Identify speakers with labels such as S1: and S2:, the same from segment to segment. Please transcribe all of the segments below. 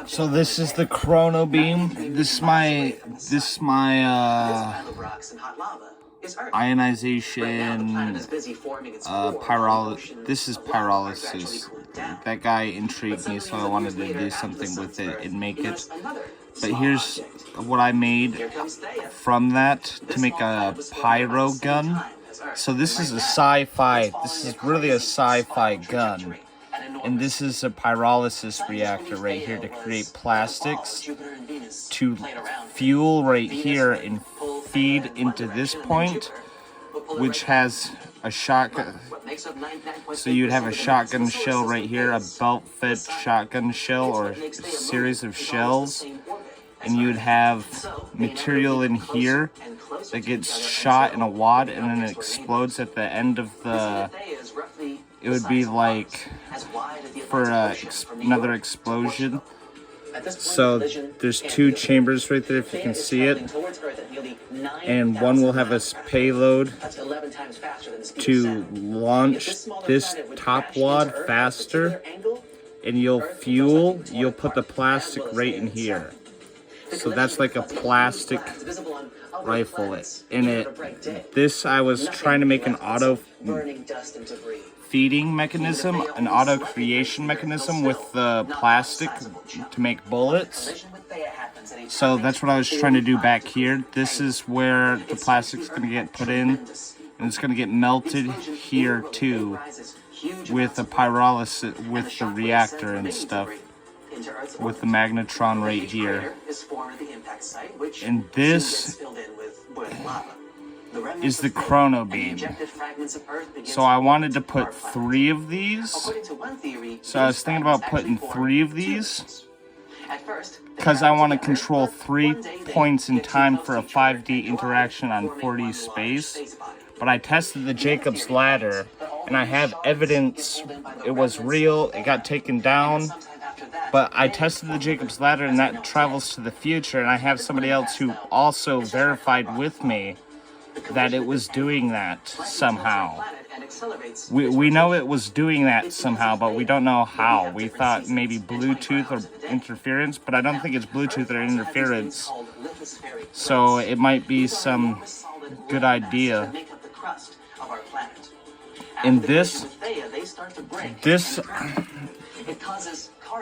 S1: So this is the chrono beam. This is my ionization This is pyrolysis. That guy intrigued me, so I wanted to do something with it and make it. But here's what I made from that to make a pyro gun. So this is a sci-fi. This is really a sci-fi gun. And this is a pyrolysis reactor right here to create plastics to fuel right here and feed into this point, which has a shotgun. So you'd have a shotgun shell right here, a belt-fed shotgun shell or a series of shells, and you'd have material in here that gets shot in a wad and then it explodes at the end of the... It would be like for another explosion. So there's two chambers right there if you can see it, and one will have a payload to launch this top wad faster, and you'll put the plastic right in here. So that's like a plastic rifle. This I was trying to make an auto feeding mechanism, an auto creation mechanism with the plastic to make bullets. So that's what I was trying to do back here. This is where the plastic's going to get put in, and it's going to get melted here too with the pyrolysis, with the reactor and stuff, with the magnetron right here. And this is the chrono beam. So I wanted to put 3 of these. So I was thinking about putting 3 of these because I want to control 3 points in time for a 5D interaction on 4D space. But I tested the Jacob's ladder and I have evidence it was real. It got taken down. But I tested the Jacob's ladder and that travels to the future, and I have somebody else who also verified with me that it was doing that somehow. We know it was doing that somehow, but we don't know how. We thought maybe Bluetooth or interference, but I don't think it's Bluetooth or interference. So it might be some good idea. And this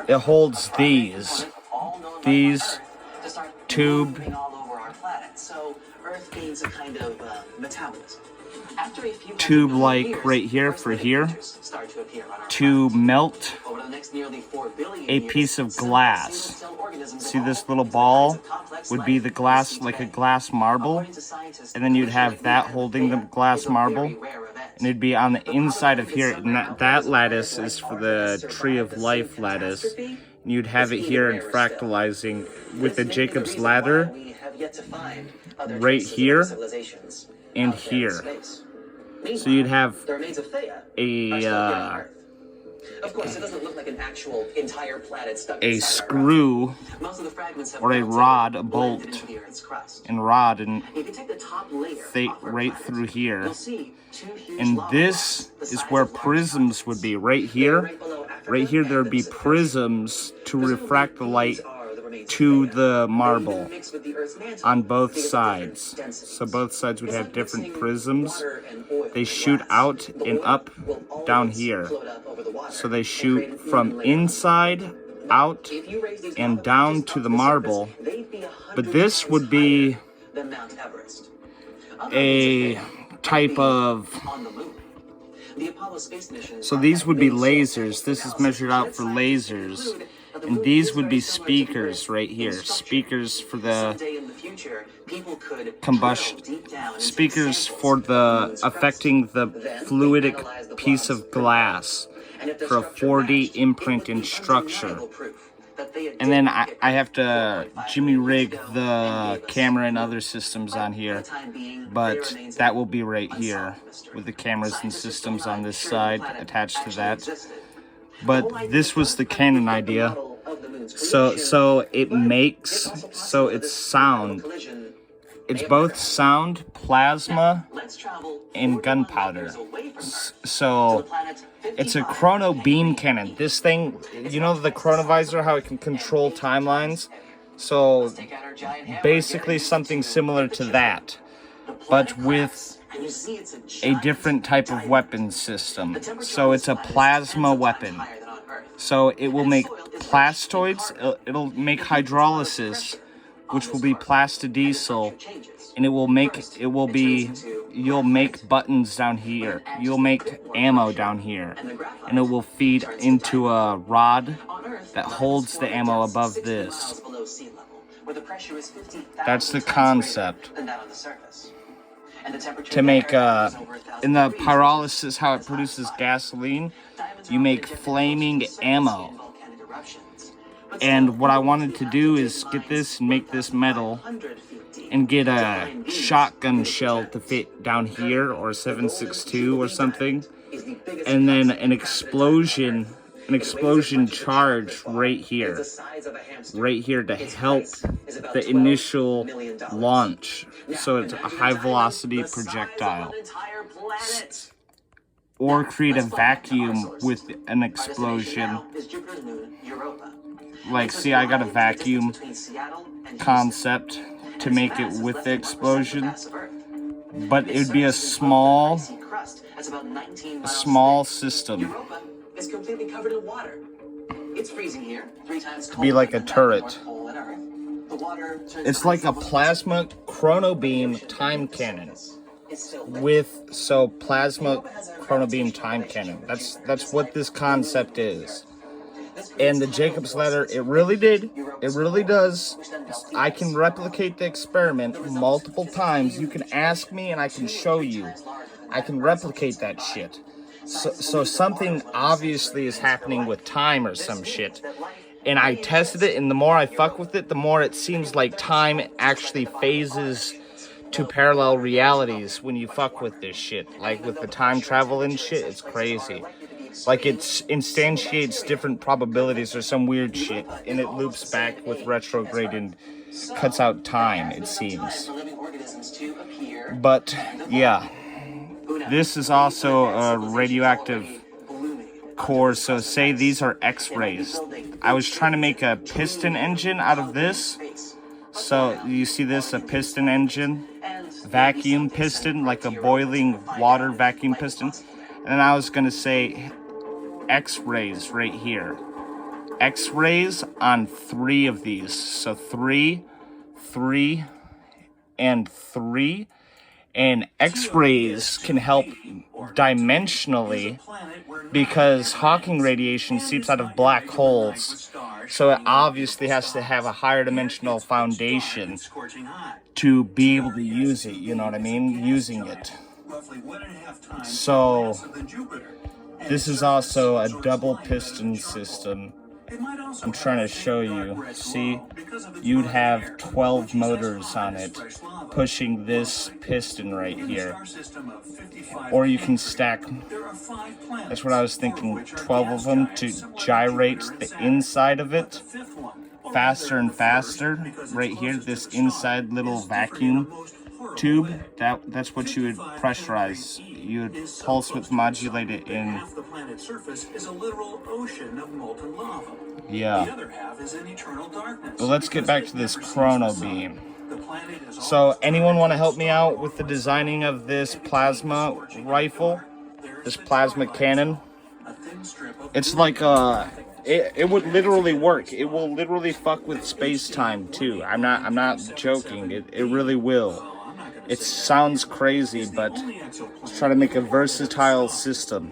S1: it holds these tube tube-like right here for here to melt a piece of glass. See this little ball would be the glass, like a glass marble, and then you'd have that holding the glass marble, and it'd be on the inside of here, and that lattice is for the Tree of Life lattice. And you'd have it here and fractalizing with the Jacob's ladder right here and here. So you'd have a screw or a rod, a bolt and rod, and right through here. And this is where prisms would be, right here. Right here there would be prisms to refract the light to the marble on both sides. So both sides would have different prisms. They shoot out and up down here. So they shoot from inside out and down to the marble. But this would be a type of... So these would be lasers. This is measured out for lasers. And these would be speakers right here. Speakers for the combustion. Speakers for the affecting the fluidic piece of glass for a 4D imprint in structure. And then I have to jimmy rig the camera and other systems on here, but that will be right here with the cameras and systems on this side attached to that. But this was the Canon idea. So it's sound. it's both sound, plasma, and gunpowder. So it's a chrono beam cannon. This thing, you know the chronovisor, how it can control timelines? So basically something similar to that, but with a different type of weapon system. So it's a plasma weapon. So it will make plastoids, it'll make hydrolysis, which will be plastodiesel, and you'll make buttons down here, you'll make ammo down here, and it will feed into a rod that holds the ammo above this. That's the concept. To make, in the pyrolysis, how it produces gasoline, you make flaming ammo. And what I wanted to do is get this and make this metal and get a shotgun shell to fit down here, or 7.62 or something, and then an explosion charge right here to help the initial launch. So it's a high velocity projectile. Or create a vacuum with an explosion. Like, see, I got a vacuum concept to make it with the explosion. But it would be a small system.
S2: Is completely covered in water. It's freezing here, 3 times colder.
S1: Be like a turret.
S2: It's
S1: like a plasma chrono beam time cannon. Plasma chrono beam time cannon. That's what this concept is. And the Jacob's ladder, it really does. I can replicate the experiment multiple times. You can ask me and I can show you. I can replicate that shit. So something obviously is happening with time or some shit. And I tested it, and the more I fuck with it, the more it seems like time actually phases to parallel realities when you fuck with this shit. Like with the time travel and shit, it's crazy. Like it instantiates different probabilities or some weird shit, and it loops back with retrograde and cuts out time, it seems. But, yeah. This is also a radioactive core, so say these are X-rays. I was trying to make a piston engine out of this. So you see this, a piston engine, vacuum piston, like a boiling water vacuum piston. And then I was going to say X-rays right here. X-rays on 3 of these. So 3, 3, and 3. And X-rays can help dimensionally because Hawking radiation seeps out of black holes. So it obviously has to have a higher dimensional foundation to be able to use it, you know what I mean? Using it. So this is also a double piston system. I'm trying to show you. See, you'd have 12 motors on it pushing this piston right here. Or you can stack, that's what I was thinking, 12 of them to gyrate the inside of it faster and faster. Right here, this inside little vacuum tube, that's what you would pressurize. You would pulse width modulate it in.
S2: Half the planet's surface is a literal ocean of molten lava.
S1: Yeah.
S2: The other half is in eternal darkness.
S1: But let's get back to this chrono beam. So anyone want to help me out with the designing of this plasma rifle? This plasma cannon? It's like it would literally work. It will literally fuck with space-time too. I'm not joking. It really will. It sounds crazy, but let's try to make a versatile system.